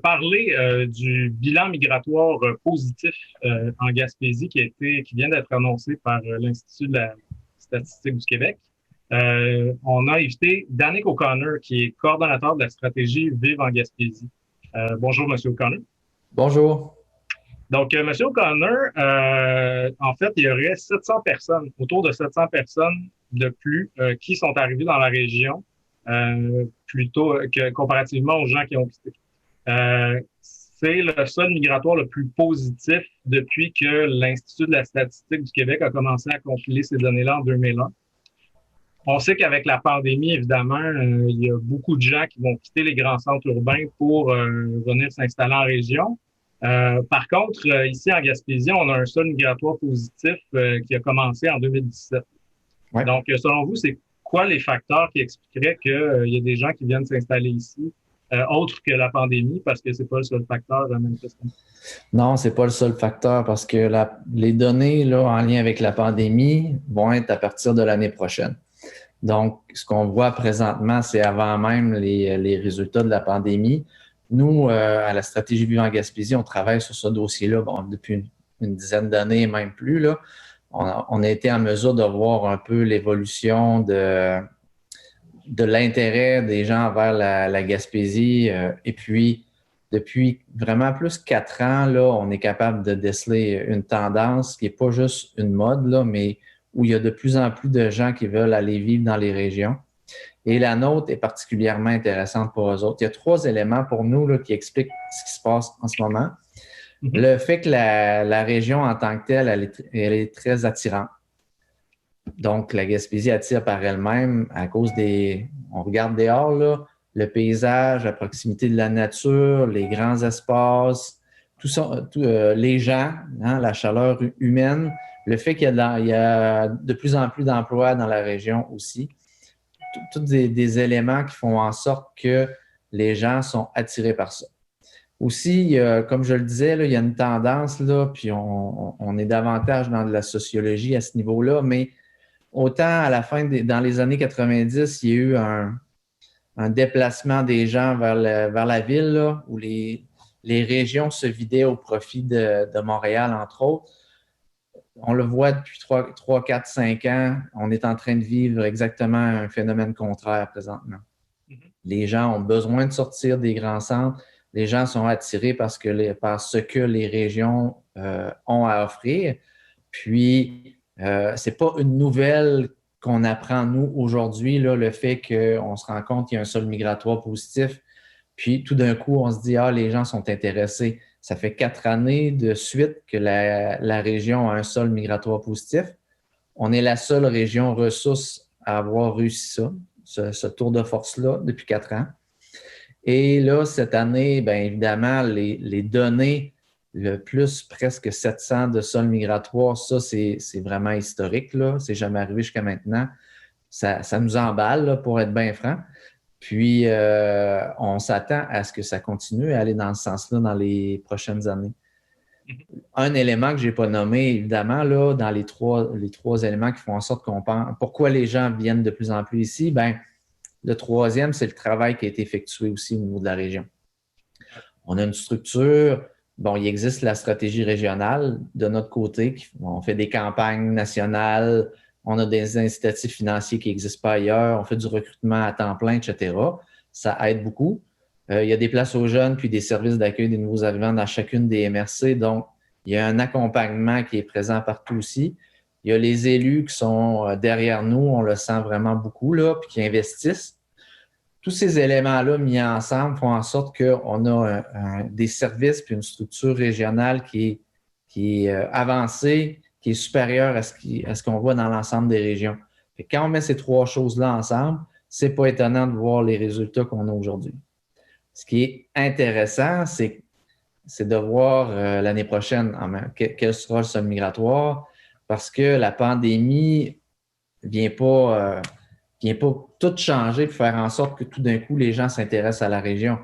parler du bilan migratoire positif en Gaspésie qui vient d'être annoncé par l'Institut de la statistique du Québec. On a invité Danick O'Connor, qui est coordonnateur de la stratégie Vive en Gaspésie. Bonjour, Monsieur O'Connor. Bonjour. Donc, Monsieur O'Connor, en fait, il y aurait 700 personnes, autour de 700 personnes de plus qui sont arrivées dans la région, plutôt que comparativement aux gens qui ont quitté. C'est le sol migratoire le plus positif depuis que l'Institut de la statistique du Québec a commencé à compiler ces données-là en 2001. On sait qu'avec la pandémie, évidemment, il y a beaucoup de gens qui vont quitter les grands centres urbains pour venir s'installer en région. Par contre, ici en Gaspésie, on a un sol migratoire positif qui a commencé en 2017. Ouais. Donc, selon vous, c'est quoi les facteurs qui expliqueraient qu'il y a des gens qui viennent s'installer ici, autre que la pandémie, parce que c'est pas le seul facteur, manifestement. Non, c'est pas le seul facteur parce que les données là, en lien avec la pandémie vont être à partir de l'année prochaine. Donc, ce qu'on voit présentement, c'est avant même les résultats de la pandémie. Nous, à la stratégie Vivre en Gaspésie, on travaille sur ce dossier-là depuis une dizaine d'années, même plus. Là. On a été en mesure de voir un peu l'évolution de l'intérêt des gens vers la Gaspésie. Et puis, depuis vraiment plus 4 ans, là, on est capable de déceler une tendance qui n'est pas juste une mode, là, mais où il y a de plus en plus de gens qui veulent aller vivre dans les régions. Et la nôtre est particulièrement intéressante pour eux autres. Il y a 3 éléments pour nous là, qui expliquent ce qui se passe en ce moment. Mm-hmm. Le fait que la région en tant que telle, elle est très attirante. Donc, la Gaspésie attire par elle-même à cause on regarde dehors, là, le paysage, la proximité de la nature, les grands espaces, tout ça, les gens, hein, la chaleur humaine, le fait qu'il y a de plus en plus d'emplois dans la région aussi. Tous des éléments qui font en sorte que les gens sont attirés par ça. Aussi, comme je le disais, là, il y a une tendance, là, puis on est davantage dans de la sociologie à ce niveau-là, mais autant à la fin, dans les années 90, il y a eu un déplacement des gens vers la ville, là, où les régions se vidaient au profit de Montréal, entre autres. On le voit depuis 3, 4, 5 ans, on est en train de vivre exactement un phénomène contraire présentement. Mm-hmm. Les gens ont besoin de sortir des grands centres. Les gens sont attirés par ce que les régions ont à offrir. Puis, c'est pas une nouvelle qu'on apprend, nous, aujourd'hui, là, le fait qu'on se rend compte qu'il y a un sol migratoire positif. Puis, tout d'un coup, on se dit, ah, les gens sont intéressés. Ça fait 4 années de suite que la région a un sol migratoire positif. On est la seule région ressource à avoir réussi ça, ce tour de force-là, depuis 4 ans. Et là, cette année, bien évidemment, les données, le plus presque 700 de sol migratoire, ça, c'est vraiment historique, là. C'est jamais arrivé jusqu'à maintenant. Ça nous emballe, là, pour être bien franc. Puis, on s'attend à ce que ça continue à aller dans ce sens-là dans les prochaines années. Un élément que je n'ai pas nommé, évidemment, là, dans les trois éléments qui font en sorte qu'on pense pourquoi les gens viennent de plus en plus ici, bien, le troisième, c'est le travail qui a été effectué aussi au niveau de la région. On a une structure, bon, il existe la stratégie régionale de notre côté, on fait des campagnes nationales, on a des incitatifs financiers qui n'existent pas ailleurs, on fait du recrutement à temps plein, etc. Ça aide beaucoup. Il y a des places aux jeunes, puis des services d'accueil des nouveaux arrivants dans chacune des MRC. Donc, il y a un accompagnement qui est présent partout aussi. Il y a les élus qui sont derrière nous, on le sent vraiment beaucoup, là, puis qui investissent. Tous ces éléments-là mis ensemble font en sorte qu'on a des services puis une structure régionale qui est avancée, qui est supérieure à ce qu'on voit dans l'ensemble des régions. Et quand on met ces 3 choses-là ensemble, c'est pas étonnant de voir les résultats qu'on a aujourd'hui. Ce qui est intéressant, c'est de voir l'année prochaine quel sera le sol migratoire, parce que la pandémie vient pas tout changer pour faire en sorte que tout d'un coup, les gens s'intéressent à la région.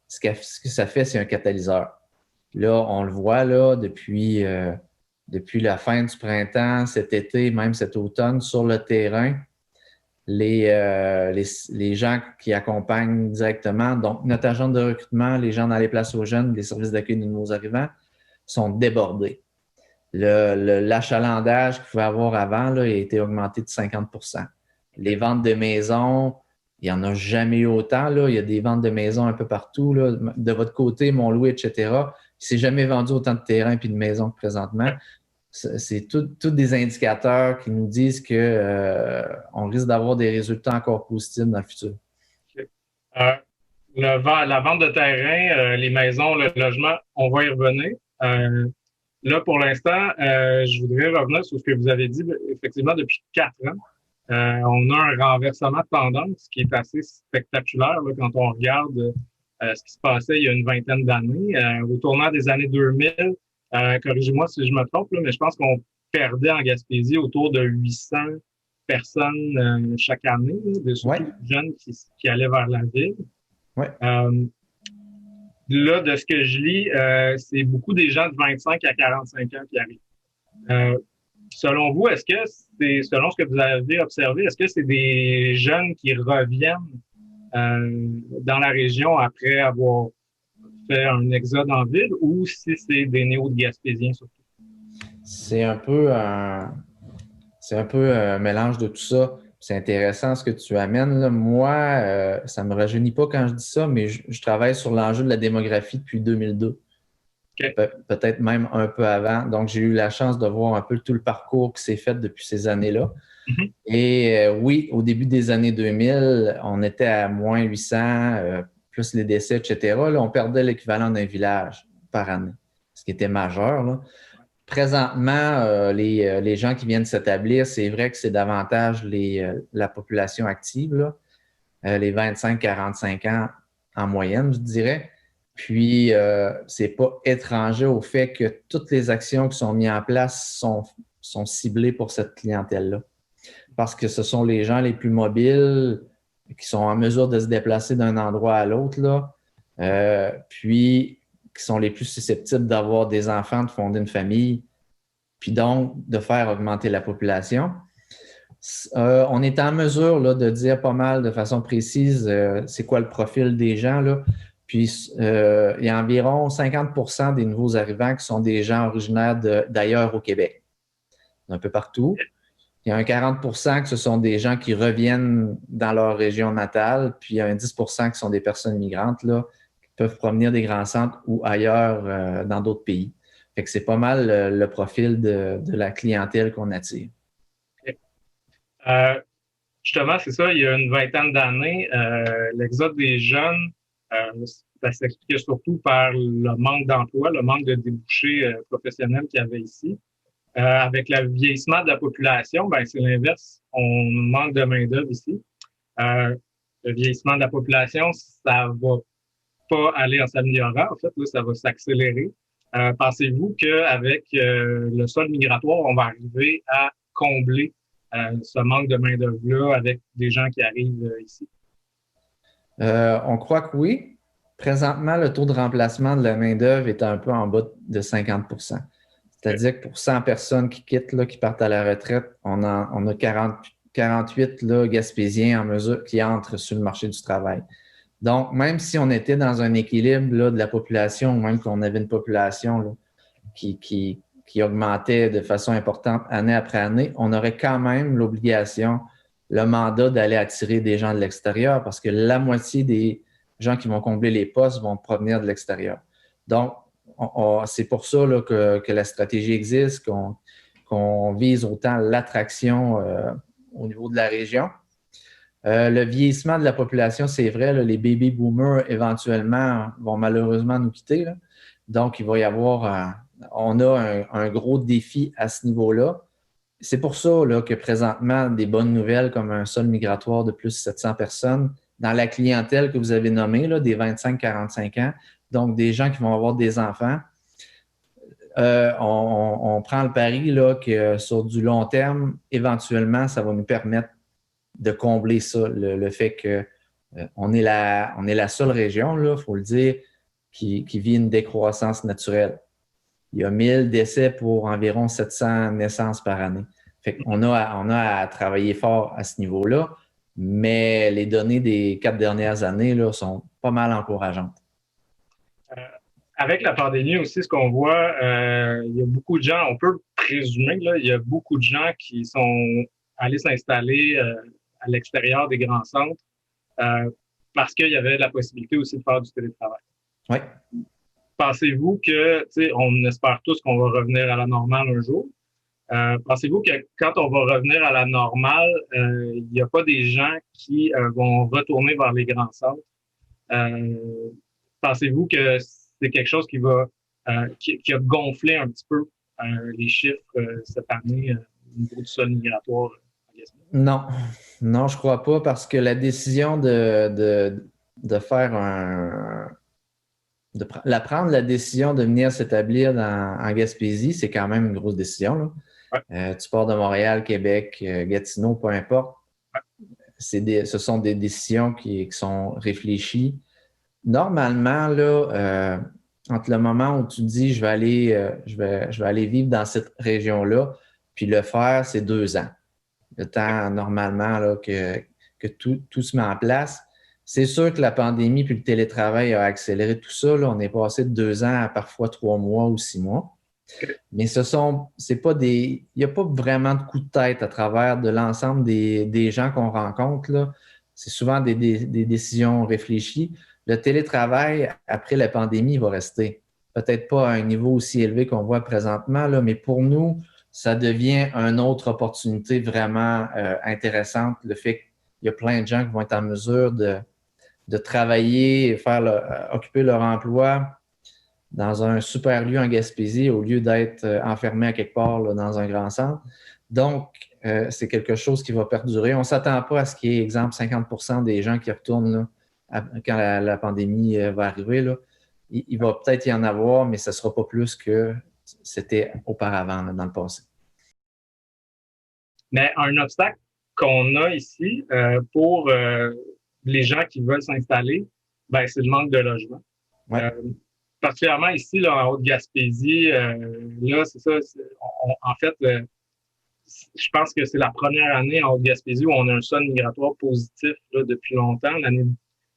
Ce que ça fait, c'est un catalyseur. Là, on le voit là, depuis la fin du printemps, cet été, même cet automne, sur le terrain, les gens qui accompagnent directement, donc notre agent de recrutement, les gens dans les places aux jeunes, les services d'accueil de nouveaux arrivants, sont débordés. L'achalandage qu'il pouvait avoir avant là, a été augmenté de 50%. Les ventes de maisons, il n'y en a jamais eu autant. Là. Il y a des ventes de maisons un peu partout. Là. De votre côté, Mont-Louis, etc. Il ne s'est jamais vendu autant de terrains et de maisons que présentement. C'est tous des indicateurs qui nous disent qu'on risque d'avoir des résultats encore positifs dans le futur. La vente de terrain, les maisons, le logement, on va y revenir. Là, pour l'instant, je voudrais revenir sur ce que vous avez dit. Effectivement, depuis 4 ans, on a un renversement de tendance qui est assez spectaculaire là, quand on regarde ce qui se passait il y a une vingtaine d'années. Au tournant des années 2000, corrigez-moi si je me trompe, là, mais je pense qu'on perdait en Gaspésie autour de 800 personnes chaque année, là, surtout des jeunes qui allaient vers la ville. Ouais. Là, de ce que je lis, c'est beaucoup des gens de 25 à 45 ans qui arrivent. Selon vous, est-ce que c'est, selon ce que vous avez observé, est-ce que c'est des jeunes qui reviennent dans la région après avoir fait un exode en ville ou si c'est des néo-gaspésiens surtout? C'est un peu un mélange de tout ça. C'est intéressant ce que tu amènes. Là. Moi, ça ne me rajeunit pas quand je dis ça, mais je travaille sur l'enjeu de la démographie depuis 2002. Okay. Peut-être même un peu avant. Donc, j'ai eu la chance de voir un peu tout le parcours qui s'est fait depuis ces années-là. Mm-hmm. Et oui, au début des années 2000, on était à moins 800, plus les décès, etc. Là, on perdait l'équivalent d'un village par année, ce qui était majeur. Là. Présentement, les gens qui viennent s'établir, c'est vrai que c'est davantage la population active, là, les 25-45 ans en moyenne, je dirais. Puis, c'est pas étranger au fait que toutes les actions qui sont mises en place sont ciblées pour cette clientèle-là. Parce que ce sont les gens les plus mobiles qui sont en mesure de se déplacer d'un endroit à l'autre, là. Puis, qui sont les plus susceptibles d'avoir des enfants, de fonder une famille, puis donc de faire augmenter la population. On est en mesure là, de dire pas mal de façon précise c'est quoi le profil des gens, là. Puis, il y a environ 50% des nouveaux arrivants qui sont des gens originaires d'ailleurs au Québec, un peu partout. Il y a un 40% que ce sont des gens qui reviennent dans leur région natale, puis il y a un 10% qui sont des personnes migrantes là, qui peuvent provenir des grands centres ou ailleurs dans d'autres pays. Fait que c'est pas mal le profil de la clientèle qu'on attire. Okay. Justement, c'est ça, il y a une vingtaine d'années, l'exode des jeunes, ça s'expliquait surtout par le manque d'emploi, le manque de débouchés professionnels qu'il y avait ici. Avec le vieillissement de la population, ben c'est l'inverse. On manque de main-d'œuvre ici. Le vieillissement de la population, ça va pas aller en s'améliorant. En fait, là, ça va s'accélérer. Pensez-vous qu'avec le solde migratoire, on va arriver à combler ce manque de main-d'œuvre-là avec des gens qui arrivent ici? On croit que oui. Présentement, le taux de remplacement de la main-d'œuvre est un peu en bas de 50%. C'est-à-dire que pour 100 personnes qui quittent, là, qui partent à la retraite, on a 48 là, Gaspésiens en mesure qui entrent sur le marché du travail. Donc, même si on était dans un équilibre là, de la population, ou même qu'on avait une population là, qui augmentait de façon importante année après année, on aurait quand même l'obligation, le mandat d'aller attirer des gens de l'extérieur parce que la moitié des gens qui vont combler les postes vont provenir de l'extérieur. Donc, c'est pour ça là, que la stratégie existe, qu'on vise autant l'attraction au niveau de la région. Le vieillissement de la population, c'est vrai, là, les baby boomers éventuellement vont malheureusement nous quitter. Là. Donc, il va y avoir, on a un gros défi à ce niveau-là. C'est pour ça là, que présentement, des bonnes nouvelles comme un sol migratoire de plus de 700 personnes dans la clientèle que vous avez nommée, là, des 25-45 ans, donc des gens qui vont avoir des enfants. On prend le pari là, que sur du long terme, éventuellement, ça va nous permettre de combler ça, le fait qu'on est la seule région, il faut le dire, qui vit une décroissance naturelle. Il y a 1000 décès pour environ 700 naissances par année. Fait qu'on a à travailler fort à ce niveau-là. mais les données des 4 dernières années là, sont pas mal encourageantes. Euh, Avec la pandémie aussi, ce qu'on voit, il y a beaucoup de gens, on peut présumer, là, il y a beaucoup de gens qui sont allés s'installer à l'extérieur des grands centres parce qu'il y avait la possibilité aussi de faire du télétravail. Oui. Pensez-vous que, tu sais, on espère tous qu'on va revenir à la normale un jour. Pensez-vous que quand on va revenir à la normale, il n'y a pas des gens qui vont retourner vers les grands centres? Euh, Pensez-vous que c'est quelque chose qui va qui a gonflé un petit peu les chiffres cette année au niveau du sol migratoire? Non, non, je crois pas parce que la décision de faire prendre la décision de venir s'établir en Gaspésie, c'est quand même une grosse décision, là. Ouais. Tu pars de Montréal, Québec, Gatineau, peu importe. Ce sont des décisions qui sont réfléchies. Normalement, là, entre le moment où tu dis je vais aller vivre dans cette région-là, puis le faire, c'est 2 ans. Le temps normalement là, que tout se met en place. C'est sûr que la pandémie puis le télétravail a accéléré tout ça. Là. On est passé de 2 ans à parfois 3 mois ou 6 mois. Mais c'est pas il n'y a pas vraiment de coup de tête à travers de l'ensemble des gens qu'on rencontre, là. C'est souvent des décisions réfléchies. Le télétravail, après la pandémie, va rester. Peut-être pas à un niveau aussi élevé qu'on voit présentement, là, mais pour nous, ça devient une autre opportunité vraiment intéressante. Le fait qu'il y a plein de gens qui vont être en mesure de travailler, occuper leur emploi dans un super lieu en Gaspésie au lieu d'être enfermé à quelque part là, dans un grand centre. Donc, c'est quelque chose qui va perdurer. On ne s'attend pas à ce qu'il y ait, exemple, 50% des gens qui retournent là, quand la pandémie va arriver. Là. Il va peut-être y en avoir, mais ce ne sera pas plus que c'était auparavant là, dans le passé. Mais un obstacle qu'on a ici pour les gens qui veulent s'installer, ben, c'est le manque de logement. Ouais. Particulièrement ici, là, en Haute-Gaspésie, là, c'est ça. En fait, je pense que c'est la première année en Haute-Gaspésie où on a un sol migratoire positif là, depuis longtemps.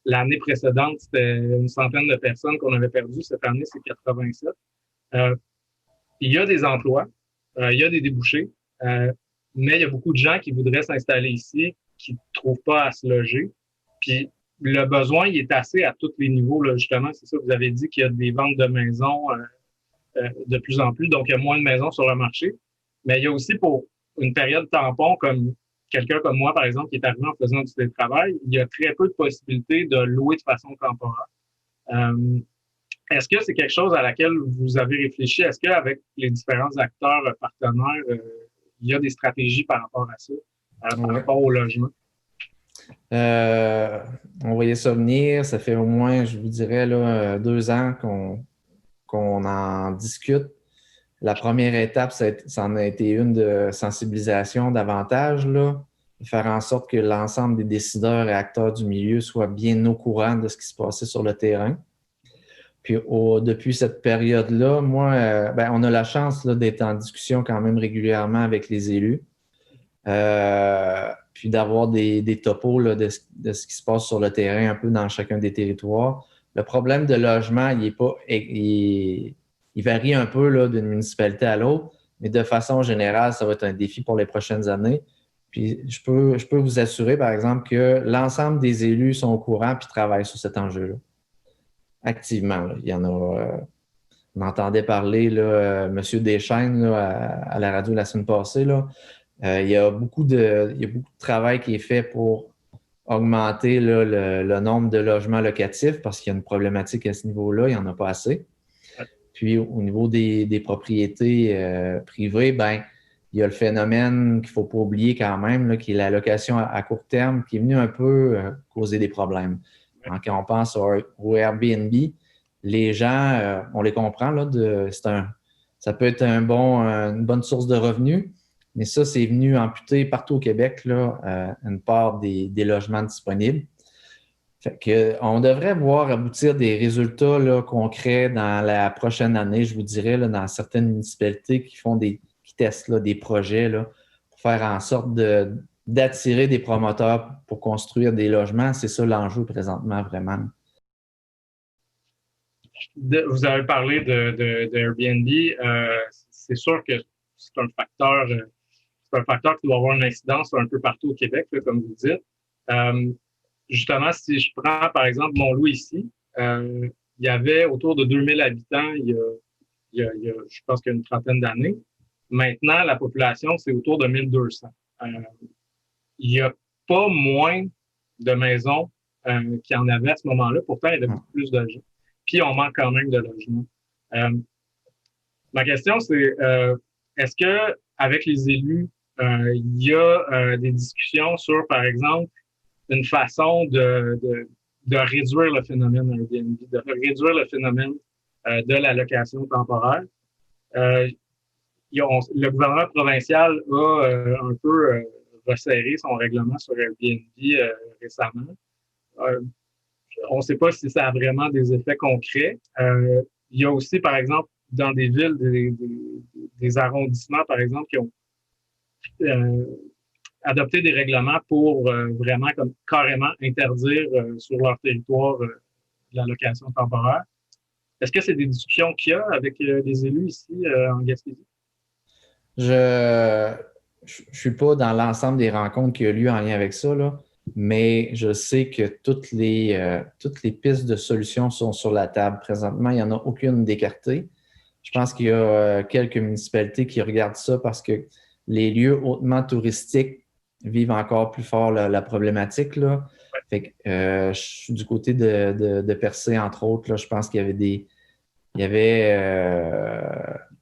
L'année précédente, c'était une centaine de personnes qu'on avait perdues. Cette année, c'est 87. Euh, il y a des emplois, il y a des débouchés, mais il y a beaucoup de gens qui voudraient s'installer ici, qui ne trouvent pas à se loger. Puis le besoin, il est assez à tous les niveaux. Là, justement, c'est ça, vous avez dit qu'il y a des ventes de maisons de plus en plus, donc il y a moins de maisons sur le marché. Mais il y a aussi pour une période tampon, comme quelqu'un comme moi, par exemple, qui est arrivé en faisant du télétravail, il y a très peu de possibilités de louer de façon temporaire. Est-ce que c'est quelque chose à laquelle vous avez réfléchi? Est-ce qu'avec les différents acteurs partenaires, il y a des stratégies par rapport à ça, par rapport au logement? On voyait ça venir. Ça fait au moins, je vous dirais, là, 2 ans qu'on en discute. La première étape, ça en a été une de sensibilisation davantage, là, de faire en sorte que l'ensemble des décideurs et acteurs du milieu soient bien au courant de ce qui se passait sur le terrain. Puis depuis cette période-là, moi, on a la chance là, d'être en discussion quand même régulièrement avec les élus. Puis d'avoir des topos là, de ce qui se passe sur le terrain un peu dans chacun des territoires. Le problème de logement, il varie un peu là, d'une municipalité à l'autre, mais de façon générale, ça va être un défi pour les prochaines années. Puis je peux vous assurer, par exemple, que l'ensemble des élus sont au courant et travaillent sur cet enjeu-là. Activement. Là. Il y en a. On entendait parler là, M. Deschênes là, à la radio la semaine passée. Là. Il y a beaucoup de travail qui est fait pour augmenter là, le nombre de logements locatifs parce qu'il y a une problématique à ce niveau-là, il n'y en a pas assez. Puis au niveau des propriétés privées, il y a le phénomène qu'il ne faut pas oublier quand même, là, qui est la location à court terme, qui est venu un peu causer des problèmes. Donc, quand on pense au Airbnb, les gens, on les comprend, là, ça peut être une bonne source de revenus, mais ça, c'est venu amputer partout au Québec là, une part des logements disponibles. Fait que, on devrait voir aboutir des résultats là, concrets dans la prochaine année, je vous dirais, là, dans certaines municipalités qui testent là, des projets là, pour faire en sorte de d'attirer des promoteurs pour construire des logements. C'est ça l'enjeu présentement, vraiment. Vous avez parlé de Airbnb. C'est sûr que c'est un facteur qui doit avoir une incidence un peu partout au Québec, là, comme vous dites. Justement, si je prends par exemple Mont-Loup ici, il y avait autour de 2000 habitants je pense qu'il y a une trentaine d'années. Maintenant, la population, c'est autour de 1200. Il n'y a pas moins de maisons qu'il y en avait à ce moment-là. Pourtant, il y avait beaucoup plus de gens. Puis, on manque quand même de logements. Ma question, c'est est-ce que avec les élus, il y a des discussions sur, par exemple, une façon de réduire le phénomène Airbnb, de réduire le phénomène de la location temporaire? Le gouvernement provincial a un peu resserré son règlement sur Airbnb récemment. On ne sait pas si ça a vraiment des effets concrets. Il y a aussi, par exemple, dans des villes, des arrondissements, par exemple, qui ont adopté des règlements pour vraiment comme carrément interdire sur leur territoire la location temporaire. Est-ce que c'est des discussions qu'il y a avec les élus ici en Gaspésie? Je ne suis pas dans l'ensemble des rencontres qui ont lieu en lien avec ça, là, mais je sais que toutes les pistes de solutions sont sur la table présentement. Il n'y en a aucune d'écartée. Je pense qu'il y a quelques municipalités qui regardent ça parce que les lieux hautement touristiques vivent encore plus fort la problématique, là. Fait que, je suis du côté de Percé, entre autres, là, je pense qu'il y avait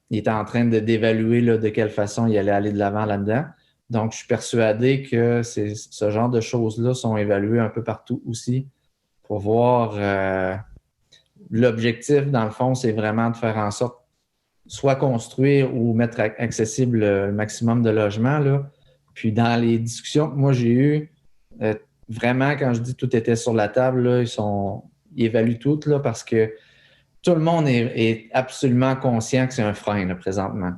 il était en train d'évaluer de quelle façon il allait aller de l'avant là-dedans. Donc, je suis persuadé que ce genre de choses-là sont évaluées un peu partout aussi pour voir l'objectif, dans le fond, c'est vraiment de faire en sorte soit construire ou mettre accessible le maximum de logements, là. Puis dans les discussions que moi j'ai eues, vraiment, quand je dis tout était sur la table, là, ils évaluent tout là, parce que tout le monde est absolument conscient que c'est un frein là, présentement.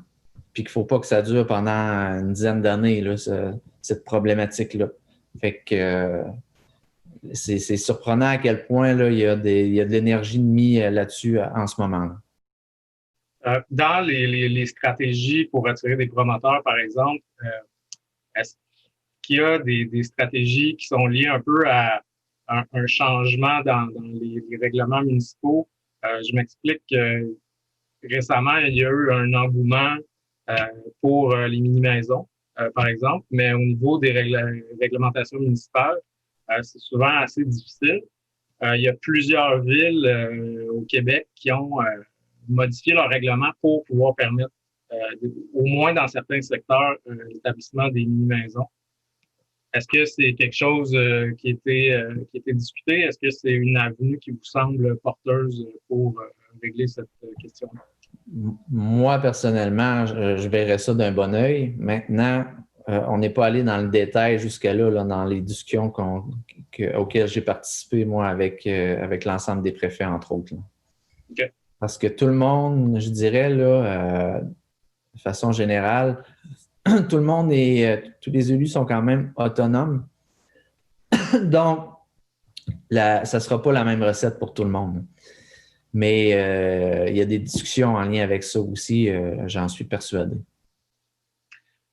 Puis qu'il ne faut pas que ça dure pendant une dizaine d'années, là, cette problématique-là. Fait que c'est surprenant à quel point là, il y a de l'énergie mise là-dessus en ce moment-là. Dans les stratégies pour attirer des promoteurs, par exemple, est-ce qu'il y a des stratégies qui sont liées un peu à un changement dans les règlements municipaux? Je m'explique que récemment, il y a eu un engouement pour les mini-maisons, par exemple, mais au niveau des réglementations municipales, c'est souvent assez difficile. Il y a plusieurs villes au Québec qui ont modifié leur règlement pour pouvoir permettre, au moins dans certains secteurs, l'établissement des mini-maisons. Est-ce que c'est quelque chose qui était discuté? Est-ce que c'est une avenue qui vous semble porteuse pour régler cette question-là? Moi, personnellement, je verrais ça d'un bon œil. Maintenant, on n'est pas allé dans le détail jusqu'à là, dans les discussions auxquelles j'ai participé, moi, avec l'ensemble des préfets, entre autres. Okay. Parce que tout le monde, je dirais, là, de façon générale, tout le monde tous les élus sont quand même autonomes. Donc, ça ne sera pas la même recette pour tout le monde. Mais il y a des discussions en lien avec ça aussi, j'en suis persuadé.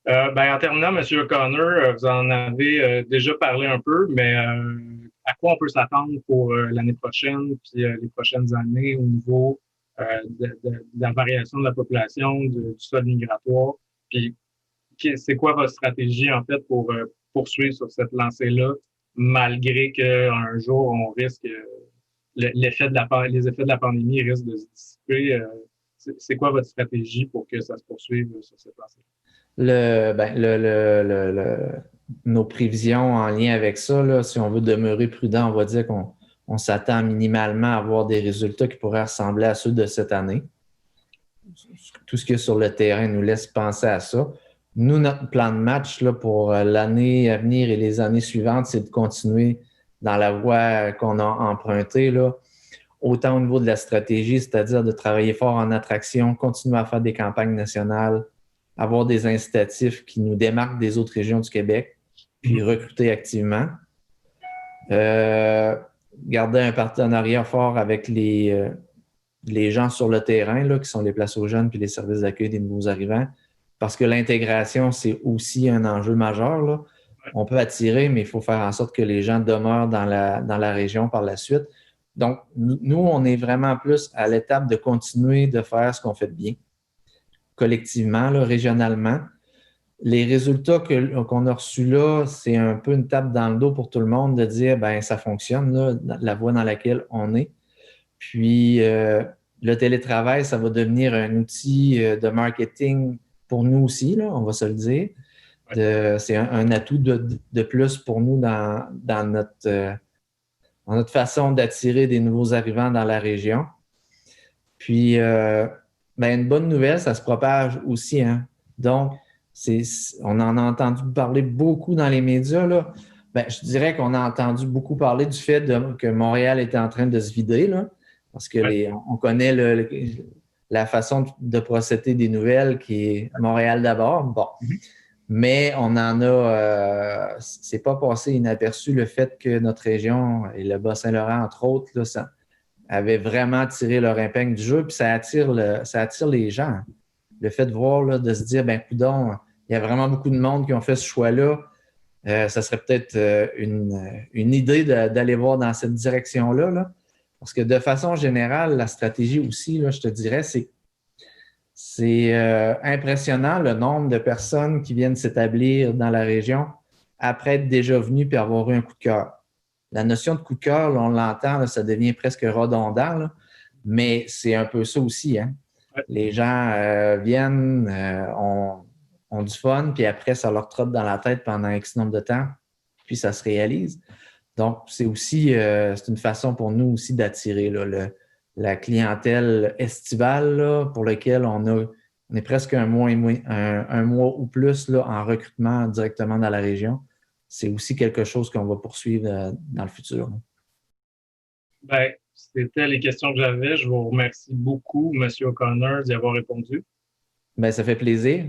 En terminant, M. O'Connor, vous en avez déjà parlé un peu, mais à quoi on peut s'attendre pour l'année prochaine puis les prochaines années au niveau de la variation de la population, du sol migratoire? Puis, c'est quoi votre stratégie, en fait, pour poursuivre sur cette lancée-là, malgré qu'un jour, on risque les effets de la pandémie risquent de se dissiper? C'est quoi votre stratégie pour que ça se poursuive sur cette lancée-là? Nos prévisions en lien avec ça, là, si on veut demeurer prudent, on va dire qu'on s'attend minimalement à avoir des résultats qui pourraient ressembler à ceux de cette année. Tout ce qu'il y a sur le terrain nous laisse penser à ça. Nous, notre plan de match là, pour l'année à venir et les années suivantes, c'est de continuer dans la voie qu'on a empruntée, là, autant au niveau de la stratégie, c'est-à-dire de travailler fort en attraction, continuer à faire des campagnes nationales, avoir des incitatifs qui nous démarquent des autres régions du Québec, puis recruter activement. Garder un partenariat fort avec les gens sur le terrain, là, qui sont les places aux jeunes puis les services d'accueil des nouveaux arrivants, parce que l'intégration, c'est aussi un enjeu majeur, là. On peut attirer, mais il faut faire en sorte que les gens demeurent dans la région par la suite. Donc, nous, on est vraiment plus à l'étape de continuer de faire ce qu'on fait de bien, collectivement, là, régionalement. Les résultats qu'on a reçus là, c'est un peu une tape dans le dos pour tout le monde de dire, ben ça fonctionne, là, la voie dans laquelle on est. Puis, le télétravail, ça va devenir un outil de marketing pour nous aussi, là, on va se le dire. C'est un atout de plus pour nous dans notre façon d'attirer des nouveaux arrivants dans la région. Puis, ben, une bonne nouvelle, ça se propage aussi, hein. Donc, on en a entendu parler beaucoup dans les médias, là. Ben, je dirais qu'on a entendu beaucoup parler du fait que Montréal était en train de se vider, là, parce que on connaît la façon de procéder des nouvelles qui est Montréal d'abord. Bon. Mais on en a, c'est pas passé inaperçu le fait que notre région et le Bas-Saint-Laurent, entre autres, là, ça avait vraiment tiré leur épingle du jeu, puis ça attire les gens. Le fait de voir, là, de se dire, ben coudonc, il y a vraiment beaucoup de monde qui ont fait ce choix-là. Ça serait peut-être une idée d'aller voir dans cette direction-là, là. Parce que de façon générale, la stratégie aussi, là, je te dirais, c'est impressionnant le nombre de personnes qui viennent s'établir dans la région après être déjà venus puis avoir eu un coup de cœur. La notion de coup de cœur, là, on l'entend, là, ça devient presque redondant, là, mais c'est un peu ça aussi, hein. Les gens viennent, ont du fun, puis après, ça leur trotte dans la tête pendant X nombre de temps, puis ça se réalise. Donc, c'est aussi c'est une façon pour nous aussi d'attirer là, la clientèle estivale là, pour laquelle on est presque un mois ou plus là, en recrutement directement dans la région. C'est aussi quelque chose qu'on va poursuivre dans le futur. Ben, c'était les questions que j'avais. Je vous remercie beaucoup, M. O'Connor, d'y avoir répondu. Ben, ça fait plaisir.